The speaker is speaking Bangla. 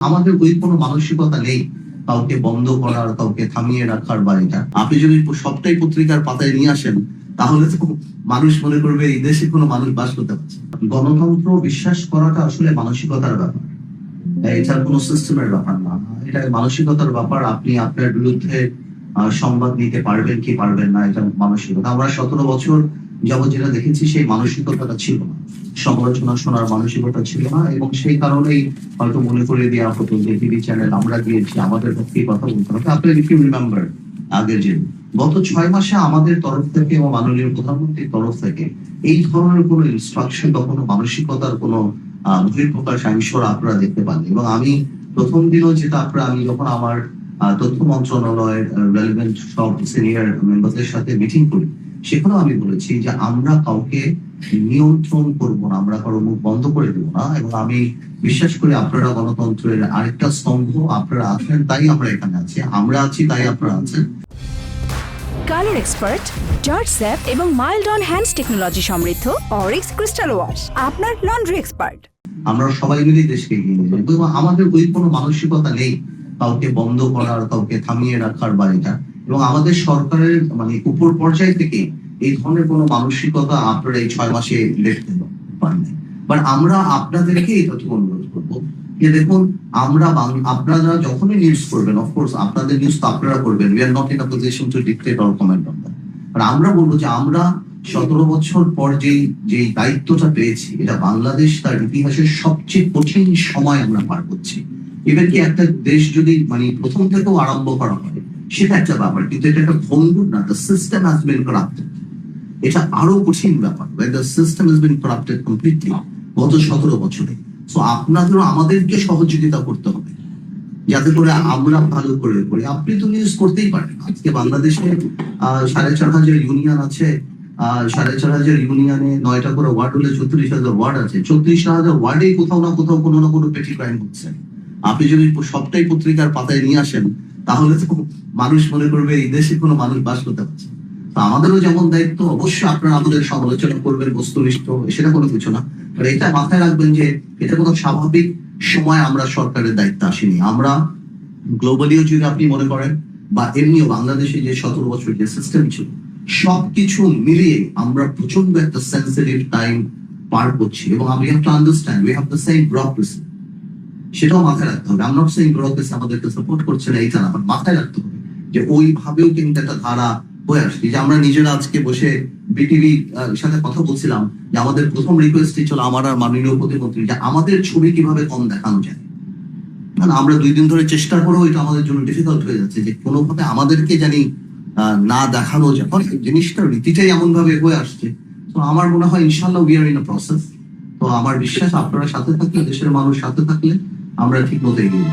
আমাদের ওই কোনো মানসিকতা নেই কাউকে বন্ধ করার, কাউকে থামিয়ে রাখার বা এটা। আপনি যদি সবটাই পত্রিকার পাতায় নিয়ে আসেন তাহলে তো মানুষ মনে করবে এই দেশে কোনো মানুষ বাস করতে পারছে। গণতন্ত্র বিশ্বাস করাটা আসলে মানসিকতার ব্যাপার, এটার কোনো সিস্টেমের ব্যাপার না। এটা মানসিকতার ব্যাপার। আপনি আপনার বিরুদ্ধে সংবাদ নিতে পারবেন কি পারবেন না, এটা মানসিকতা। আমরা 17 বছর যাবত যেটা দেখেছি সেই মানসিকতাটা ছিল না, সমালোচনা শোনার মানসিকতা ছিল না, এবং সেই কারণেই হয়তো মনে করে দেওয়া হতো যে টিভি চ্যানেল আমরা দিয়েছি, আমাদের পক্ষে কথা বলতে হবে। আপনি ইফ ইউ রিমেম্বার আগের যে গত 6 মাসে আমাদের তরফ থেকে এবং মাননীয় প্রধানমন্ত্রীর তরফ থেকে এই ধরনের কোনো ইনস্ট্রাকশন বা কোনো মানসিকতার কোনো বহিঃপ্রকাশ আইনসর আপনারা দেখতে পাননি। এবং আমি প্রথম দিনও যেটা আমি যখন আমার তথ্য মন্ত্রণালয়ের রেলেভেন্ট সব সিনিয়র মেম্বারদের সাথে মিটিং করি, সেখানেও আমি বলেছি যে আমরা কাউকে নিয়ন্ত্রণ করবো না, আমরা কারো মুখ বন্ধ করে দেবো না। এবং আমি বিশ্বাস করি আপনারা গণতন্ত্রের আরেকটা স্তম্ভ, আপনারা আছেন তাই আমরা এখানে আছি, আমরা আছি তাই আপনারা আছেন। কালার এক্সপার্ট, জর্জ স্যাপ এবং মাইল্ড অন হ্যান্ডস টেকনোলজি সমৃদ্ধ অরিক্স ক্রিস্টাল ওয়াশ আপনার লন্ড্রি এক্সপার্ট। আমরা সবাই মিলে দেশকে এগিয়ে নিয়ে যাবো এবং আমাদের ওই কোনো মানসিকতা নেই কাউকে বন্ধ করার, কাউকে থামিয়ে রাখার বা এটা। এবং আমাদের সরকারের উপর পর্যায় থেকে এই ধরনের কোনো মানসিকতা আপনারা এই 6 মাসে দেখতে পারেন। বাট আমরা আপনাদেরকে এটুকু অনুরোধ করবো যে দেখুন, আপনারা যখনই নিউজ করবেন, অফকোর্স আপনাদের নিউজ তো আপনারা করবেন, we are not in a position to dictate or comment on that. But আমরা বলবো যে আমরা 17 বছর পর যে দায়িত্বটা পেয়েছি, এটা বাংলাদেশ তার ইতিহাসের সবচেয়ে কঠিন সময় আমরা পার করছি। ইভেন কি একটা দেশ যদি প্রথম থেকেও আরম্ভ করা হয় সেটা একটা ব্যাপার, কিন্তু এটা একটা ভঙ্গুর না, the system has been corrupted. এটা আরো কঠিন ব্যাপার, the system has been corrupted completely গত 17 বছরে। সো আপনাদেরও আমাদেরকে সহযোগিতা করতে হবে যাতে করে আমরা ভালো করে করি। আপনি তো নিউজ করতেই পারেন। আজকে বাংলাদেশে 4,500 ইউনিয়ন আছে, 4,500 ইউনিয়নে 9টা করে ওয়ার্ড হলে 34,000 ওয়ার্ড আছে। 34,000 ওয়ার্ডে কোথাও না কোথাও কোনো না কোনো পেটি ক্রাইম হচ্ছে। আপনি যদি সবটাই পত্রিকার পাতায় নিয়ে আসেন তাহলে তো মানুষ মনে করবে এই দেশে কোনো মানুষ বাস করতে পারছে। তো আমাদেরও যেমন দায়িত্ব, অবশ্যই আপনারা আমাদের সমালোচনা করবেন, বস্তুনিষ্ঠ, সেটা কোনো কিছু না। এটা মাথায় রাখবেন যে এটা কোনো স্বাভাবিক সময় আমরা সরকারের দায়িত্ব আসেনি। আমরা গ্লোবালিও যদি আপনি মনে করেন বা এমনিও বাংলাদেশে যে 17 বছর যে সিস্টেম ছিল, সবকিছু মিলিয়ে আমরা প্রচন্ড একটা সেন্সিটিভ টাইম পার করছি। এবং we have to understand we have the same bureaucracy, সেটাও মাথায় রাখতে হবে। I'm not saying bureaucracy আমাদেরকে সাপোর্ট করছে না, এইটা না, বাট মাথায় রাখতে হবে যে ওইভাবেও কিন্তু একটা ধারা হয়ে আসছে। যে আমরা নিজেরা আজকে বসে বিটিভি সাথে কথা বলছিলাম যে আমাদের প্রথম রিকোয়েস্টই ছিল আমার আর মাননীয় প্রতিমন্ত্রী যে আমাদের ছবি কিভাবে কম দেখানো যায়। আমরা 2 দিন ধরে চেষ্টা করেও এটা আমাদের জন্য ডিফিকাল্ট হয়ে যাচ্ছে যে কোনোভাবে আমাদেরকে জানি না দেখানো যায়। জিনিসটার রীতিটাই এমন ভাবে হয়ে আসছে। তো আমার মনে হয় ইনশাআল্লাহ we are in a process. তো আমার বিশ্বাস আপনারা সাথে থাকলে, দেশের মানুষ সাথে থাকলে আমরা ঠিক মতো এগিয়ে